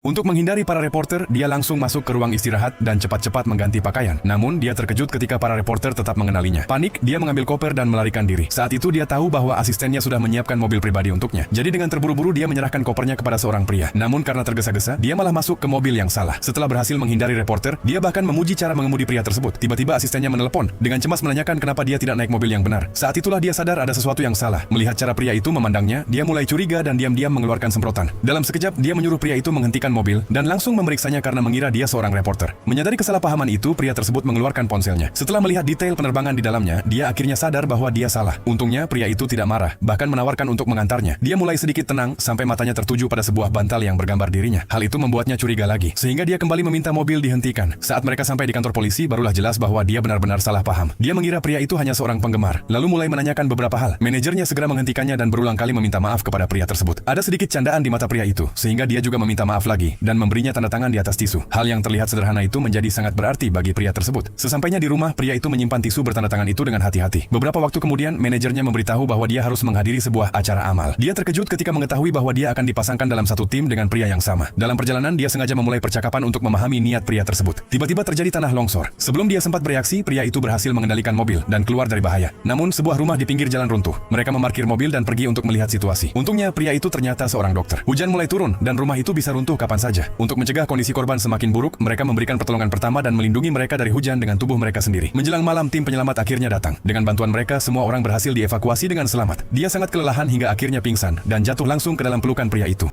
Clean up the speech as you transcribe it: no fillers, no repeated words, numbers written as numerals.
Untuk menghindari para reporter, dia langsung masuk ke ruang istirahat dan cepat-cepat mengganti pakaian. Namun, dia terkejut ketika para reporter tetap mengenalinya. Panik, dia mengambil koper dan melarikan diri. Saat itu dia tahu bahwa asistennya sudah menyiapkan mobil pribadi untuknya. Jadi dengan terburu-buru dia menyerahkan kopernya kepada seorang pria. Namun karena tergesa-gesa, dia malah masuk ke mobil yang salah. Setelah berhasil menghindari reporter, dia bahkan memuji cara mengemudi pria tersebut. Tiba-tiba asistennya menelepon, dengan cemas menanyakan kenapa dia tidak naik mobil yang benar. Saat itulah dia sadar ada sesuatu yang salah. Melihat cara pria itu memandangnya, dia mulai curiga dan diam-diam mengeluarkan semprotan. Dalam sekejap, dia menyuruh pria itu menghentikan mobil dan langsung memeriksanya karena mengira dia seorang reporter. Menyadari kesalahpahaman itu, pria tersebut mengeluarkan ponselnya. Setelah melihat detail penerbangan di dalamnya, dia akhirnya sadar bahwa dia salah. Untungnya, pria itu tidak marah, bahkan menawarkan untuk mengantarnya. Dia mulai sedikit tenang sampai matanya tertuju pada sebuah bantal yang bergambar dirinya. Hal itu membuatnya curiga lagi, sehingga dia kembali meminta mobil dihentikan. Saat mereka sampai di kantor polisi, barulah jelas bahwa dia benar-benar salah paham. Dia mengira pria itu hanya seorang penggemar, lalu mulai menanyakan beberapa hal. Manajernya segera menghentikannya dan berulang kali meminta maaf kepada pria tersebut. Ada sedikit candaan di mata pria itu, sehingga dia juga meminta maaf lagi dan memberinya tanda tangan di atas tisu. Hal yang terlihat sederhana itu menjadi sangat berarti bagi pria tersebut. Sesampainya di rumah, pria itu menyimpan tisu bertanda tangan itu dengan hati-hati. Beberapa waktu kemudian, manajernya memberitahu bahwa dia harus menghadiri sebuah acara amal. Dia terkejut ketika mengetahui bahwa dia akan dipasangkan dalam satu tim dengan pria yang sama. Dalam perjalanan, dia sengaja memulai percakapan untuk memahami niat pria tersebut. Tiba-tiba terjadi tanah longsor. Sebelum dia sempat bereaksi, pria itu berhasil mengendalikan mobil dan keluar dari bahaya. Namun, sebuah rumah di pinggir jalan runtuh. Mereka memarkir mobil dan pergi untuk melihat situasi. Untungnya, pria itu ternyata seorang dokter. Hujan mulai turun dan rumah itu bisa runtuh kapan saja. Untuk mencegah kondisi korban semakin buruk, mereka memberikan pertolongan pertama dan melindungi mereka dari hujan dengan tubuh mereka sendiri. Menjelang malam, tim penyelamat akhirnya datang. Dengan bantuan mereka, semua orang berhasil dievakuasi dengan selamat. Dia sangat kelelahan hingga akhirnya pingsan dan jatuh langsung ke dalam pelukan pria itu.